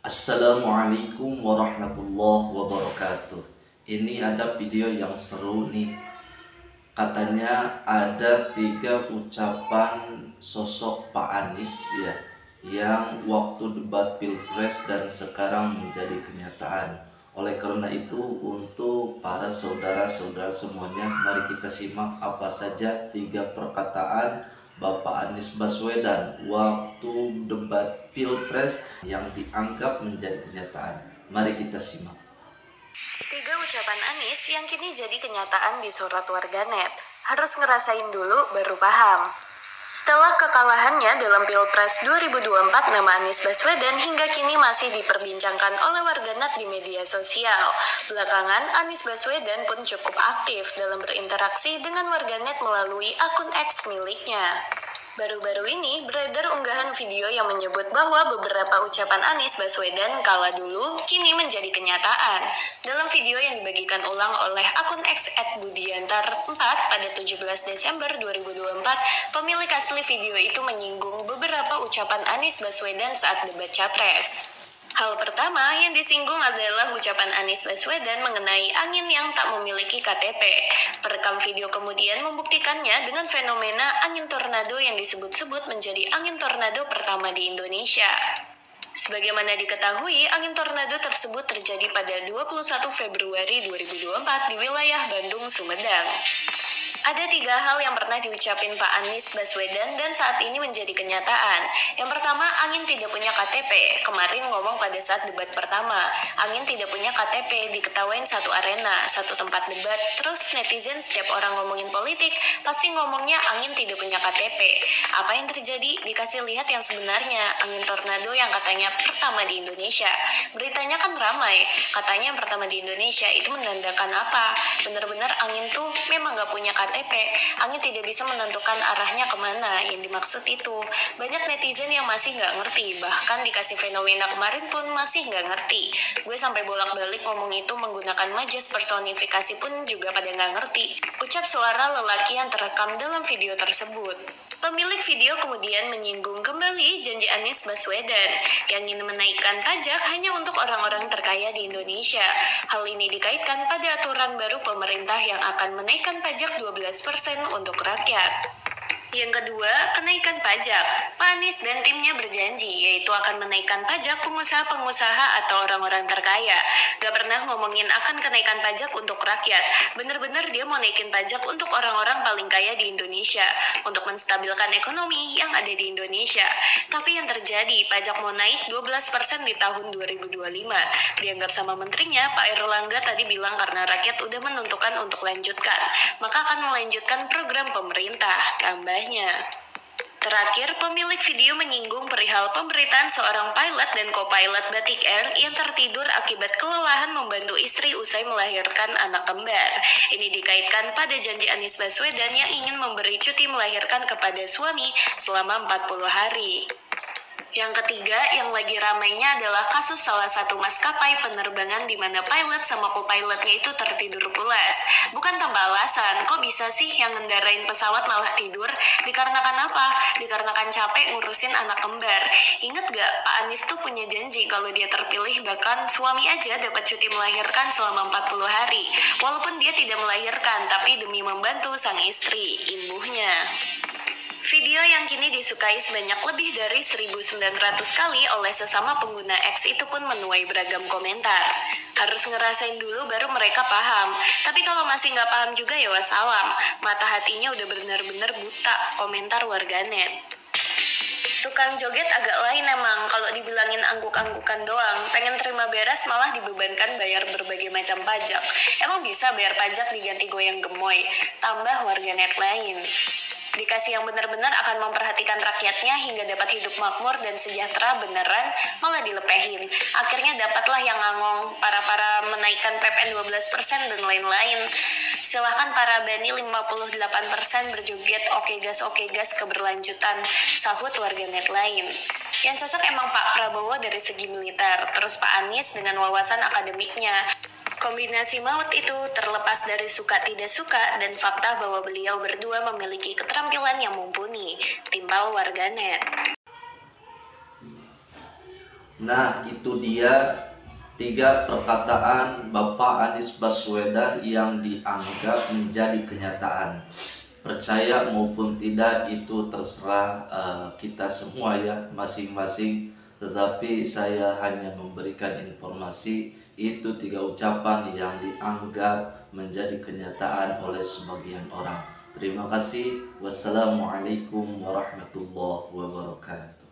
Assalamualaikum warahmatullahi wabarakatuh. Ini ada video yang seru nih. Katanya ada 3 ucapan sosok Pak Anies ya, yang waktu debat Pilpres dan sekarang menjadi kenyataan. Oleh karena itu, untuk para saudara-saudara semuanya, mari kita simak apa saja 3 perkataan Bapak Anies Baswedan waktu debat Pilpres yang dianggap menjadi kenyataan. Mari kita simak. 3 ucapan Anies yang kini jadi kenyataan di surat warganet. Harus ngerasain dulu baru paham. Setelah kekalahannya dalam Pilpres 2024, nama Anies Baswedan hingga kini masih diperbincangkan oleh warganet di media sosial. Belakangan, Anies Baswedan pun cukup aktif dalam berinteraksi dengan warganet melalui akun X miliknya. Baru-baru ini beredar unggahan video yang menyebut bahwa beberapa ucapan Anies Baswedan kala dulu kini menjadi kenyataan. Dalam video yang dibagikan ulang oleh akun X @budiantar4 pada 17 Desember 2024, pemilik asli video itu menyinggung beberapa ucapan Anies Baswedan saat debat Capres. Hal pertama yang disinggung adalah ucapan Anies Baswedan mengenai angin yang tak memiliki KTP. Perekam video kemudian membuktikannya dengan fenomena angin tornado yang disebut-sebut menjadi angin tornado pertama di Indonesia. Sebagaimana diketahui, angin tornado tersebut terjadi pada 21 Februari 2024 di wilayah Bandung, Sumedang. Ada 3 hal yang pernah diucapin Pak Anies Baswedan dan saat ini menjadi kenyataan. Yang pertama, angin tidak punya KTP. Kemarin ngomong pada saat debat pertama, angin tidak punya KTP, diketawain satu arena, satu tempat debat. Terus netizen setiap orang ngomongin politik, pasti ngomongnya angin tidak punya KTP. Apa yang terjadi? Dikasih lihat yang sebenarnya, angin tornado yang katanya pertama di Indonesia. Beritanya kan ramai, katanya yang pertama di Indonesia, itu menandakan apa? Benar-benar angin tuh memang gak punya KTP. Angin tidak bisa menentukan arahnya kemana. Yang dimaksud itu, banyak netizen yang masih nggak ngerti. Bahkan dikasih fenomena kemarin pun masih nggak ngerti. Gue sampai bolak-balik ngomong itu menggunakan majas personifikasi pun juga pada nggak ngerti. Ucap suara lelaki yang terekam dalam video tersebut. Pemilik video kemudian menyinggung kembali janji Anies Baswedan yang ingin menaikkan pajak hanya untuk orang-orang terkaya di Indonesia. Hal ini dikaitkan pada aturan baru pemerintah yang akan menaikkan pajak 12% untuk rakyat. Yang kedua, kenaikan pajak. Pak Anies dan timnya berjanji, yaitu akan menaikkan pajak pengusaha-pengusaha atau orang-orang terkaya. Gak pernah ngomongin akan kenaikan pajak untuk rakyat. Bener-bener dia mau naikin pajak untuk orang-orang paling kaya di Indonesia, untuk menstabilkan ekonomi yang ada di Indonesia. Tapi yang terjadi, pajak mau naik 12% di tahun 2025. Dianggap sama menterinya, Pak Erlangga tadi bilang karena rakyat udah menentukan untuk lanjutkan, maka akan melanjutkan program pemerintah. Tambahnya, terakhir, pemilik video menyinggung perihal pemberitaan seorang pilot dan co-pilot Batik Air yang tertidur akibat kelelahan membantu istri usai melahirkan anak kembar. Ini dikaitkan pada janji Anies Baswedan yang ingin memberi cuti melahirkan kepada suami selama 40 hari. Yang ketiga, yang lagi ramainya adalah kasus salah satu maskapai penerbangan di mana pilot sama co-pilotnya itu tertidur pulas. Bukan tanpa alasan, kok bisa sih yang ngendarain pesawat malah tidur? Dikarenakan apa? Dikarenakan capek ngurusin anak kembar. Ingat gak, Pak Anies tuh punya janji kalau dia terpilih bahkan suami aja dapat cuti melahirkan selama 40 hari. Walaupun dia tidak melahirkan, tapi demi membantu sang istri, imbuhnya. Video yang kini disukai sebanyak lebih dari 1.900 kali oleh sesama pengguna X itu pun menuai beragam komentar. Harus ngerasain dulu baru mereka paham. Tapi kalau masih nggak paham juga ya wassalam. Mata hatinya udah bener-bener buta, komentar warganet. Tukang joget agak lain emang, kalau dibilangin angguk-anggukan doang, pengen terima beres malah dibebankan bayar berbagai macam pajak. Emang bisa bayar pajak diganti goyang gemoy? Tambah warganet lain. Dikasih yang benar-benar akan memperhatikan rakyatnya hingga dapat hidup makmur dan sejahtera beneran, malah dilepehin. Akhirnya dapatlah yang ngangong, para menaikkan PPN 12% dan lain-lain. Silahkan para bani 58% berjoget oke gas keberlanjutan, sahut warganet lain. Yang cocok emang Pak Prabowo dari segi militer, terus Pak Anies dengan wawasan akademiknya. Kombinasi maut itu terlepas dari suka tidak suka dan fakta bahwa beliau berdua memiliki keterampilan yang mumpuni, timpal warganet. Nah, itu dia 3 perkataan Bapak Anies Baswedan yang dianggap menjadi kenyataan. Percaya maupun tidak itu terserah kita semua ya, masing-masing. Tetapi saya hanya memberikan informasi itu 3 ucapan yang dianggap menjadi kenyataan oleh sebagian orang. Terima kasih. Wassalamualaikum warahmatullahi wabarakatuh.